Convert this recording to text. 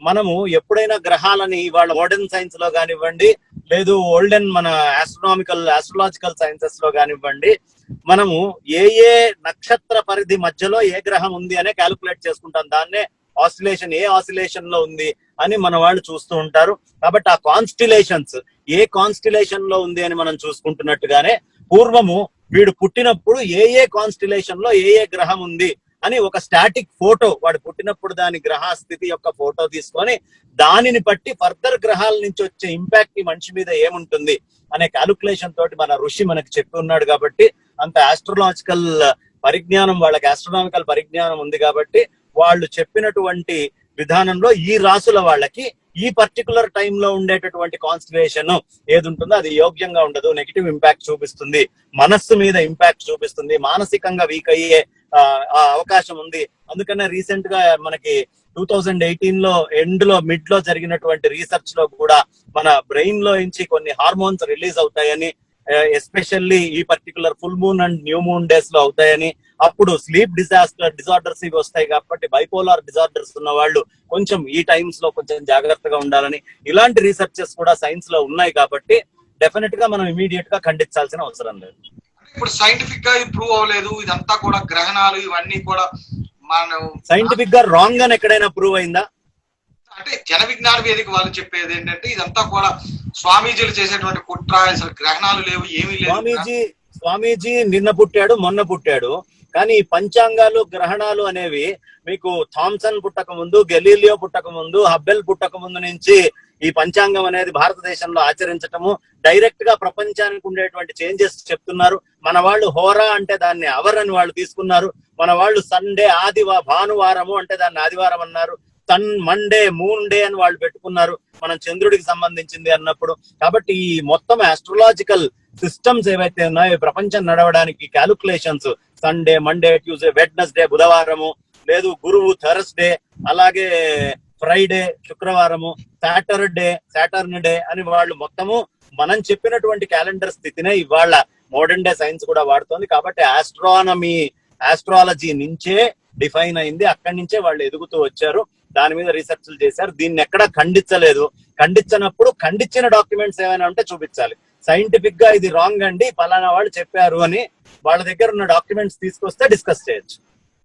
మనము ఎప్పుడైనా గ్రహాలని ఇవాళ మోడర్న్ సైన్స్ లో కానివ్వండి, లేదు ఓల్డెన్ మన ఆస్ట్రలాజికల్ సైన్సెస్ లో కానివ్వండి, మనము ఏ నక్షత్ర పరిధి మధ్యలో ఏ గ్రహం ఉంది అనే క్యాలిక్యులేట్ చేసుకుంటాం. దాన్నే ఆసిలేషన్, ఏ ఆసిలేషన్ లో ఉంది అని మన వాళ్ళు చూస్తూ ఉంటారు. కాబట్టి ఆ కాన్స్టిలేషన్స్ ఏ కాన్స్టిలేషన్ లో ఉంది అని మనం చూసుకుంటున్నట్టుగానే పూర్వము వీడు పుట్టినప్పుడు ఏ కాన్స్టిలేషన్ లో ఏ గ్రహం ఉంది అని ఒక స్టాటిక్ ఫోటో, వాడు పుట్టినప్పుడు దాని గ్రహ స్థితి యొక్క ఫోటో తీసుకొని దానిని బట్టి ఫర్దర్ గ్రహాల నుంచి వచ్చే ఇంపాక్ట్ ఈ మనిషి మీద ఏముంటుంది అనే క్యాలిక్యులేషన్ తోటి మన ఋషి మనకి చెప్పి ఉన్నాడు. కాబట్టి అంత ఆస్ట్రలాజికల్ పరిజ్ఞానం, వాళ్ళకి ఆస్ట్రోనామికల్ పరిజ్ఞానం ఉంది. కాబట్టి వాళ్ళు చెప్పినటువంటి విధానంలో ఈ రాసుల వాళ్ళకి ఈ పర్టికులర్ టైంలో ఉండేటటువంటి కాన్స్టిలేషన్ ఏది ఉంటుందో అది యోగ్యంగా ఉండదు, నెగిటివ్ ఇంపాక్ట్ చూపిస్తుంది, మనస్సు మీద ఇంపాక్ట్ చూపిస్తుంది, మానసికంగా వీక్ అయ్యే అవకాశం ఉంది. అందుకనే రీసెంట్ గా మనకి 2018 లో ఎండ్ లో మిడ్ లో జరిగినటువంటి రీసెర్చ్ లో కూడా మన బ్రెయిన్ లో నుంచి కొన్ని హార్మోన్స్ రిలీజ్ అవుతాయని, ఎస్పెషల్లీ ఈ particular full moon and new moon days లో అవుతాయని, అప్పుడు స్లీప్ డిజార్డర్స్ ఇవి వస్తాయి. కాబట్టి బైపోలార్ డిజార్డర్స్ ఉన్న వాళ్ళు కొంచెం ఈ టైమ్స్ లో కొంచెం జాగ్రత్తగా ఉండాలని ఇలాంటి రీసెర్చెస్ కూడా సైన్స్ లో ఉన్నాయి. కాబట్టి డెఫినెట్ గా మనం ఇమీడియట్ గా ఖండించాల్సిన అవసరం లేదు. ఇప్పుడు సైంటిఫిక్ గా ప్రూవ్ అవ్వలేదు, ఇదంతా కూడా గ్రహణాలు ఇవన్నీ కూడా మనం సైంటిఫిక్ గా రాంగ్ అని ఎక్కడైనా ప్రూవ్ అయిందా? అంటే జన విజ్ఞాన వేదిక వాళ్ళు చెప్పేది ఏంటంటే ఇదంతా కూడా స్వామీజీలు చేసేటువంటి కుట్ర, అసలు గ్రహణాలు లేవు, ఏమీ లేవు. స్వామీజీ నిన్న పుట్టాడు, మొన్న పుట్టాడు. కానీ పంచాంగాలు, గ్రహణాలు అనేవి మీకు థామ్సన్ పుట్టక ముందు, గెలీలియో పుట్టక ముందు, హబ్బెల్ పుట్టక ముందు నుంచి ఈ పంచాంగం అనేది భారతదేశంలో ఆచరించటము, డైరెక్ట్ గా ప్రపంచానికి ఉండేటువంటి చేంజెస్ చెప్తున్నారు. మన వాళ్ళు హోరా అంటే దాన్ని అవర్ అని వాళ్ళు తీసుకున్నారు. మన వాళ్ళు సండే భానువారము అంటే దాన్ని ఆదివారం అన్నారు. మండే మూన్ డే అని వాళ్ళు పెట్టుకున్నారు, మనం చంద్రుడికి సంబంధించింది అన్నప్పుడు. కాబట్టి ఈ మొత్తం ఆస్ట్రోలాజికల్ సిస్టమ్స్ ఏవైతే ఉన్నాయో ప్రపంచం నడవడానికి calculations, Sunday, Monday, Tuesday, Wednesday బుధవారము, లేదు గురువు థర్స్డే, అలాగే ఫ్రైడే శుక్రవారము, సాటర్న్ డే అని వాళ్ళు మొత్తము మనం చెప్పినటువంటి క్యాలెండర్ స్థితినే ఇవాళ మోడర్న్ డే సైన్స్ కూడా వాడుతోంది. కాబట్టి ఆస్ట్రాలజీ నుంచే డిఫైన్ అయింది, అక్కడి నుంచే వాళ్ళు ఎదుగుతూ వచ్చారు, దాని మీద రీసెర్చ్లు చేశారు. దీన్ని ఎక్కడా ఖండించలేదు. ఖండించినప్పుడు ఖండించిన డాక్యుమెంట్స్ ఏమైనా ఉంటే చూపించాలి. సైంటిఫిక్ గా ఇది రాంగ్ అండి, పలానా వాళ్ళు చెప్పారు అని వాళ్ళ దగ్గర ఉన్న డాక్యుమెంట్స్ తీసుకొస్తే డిస్కస్ చేయొచ్చు.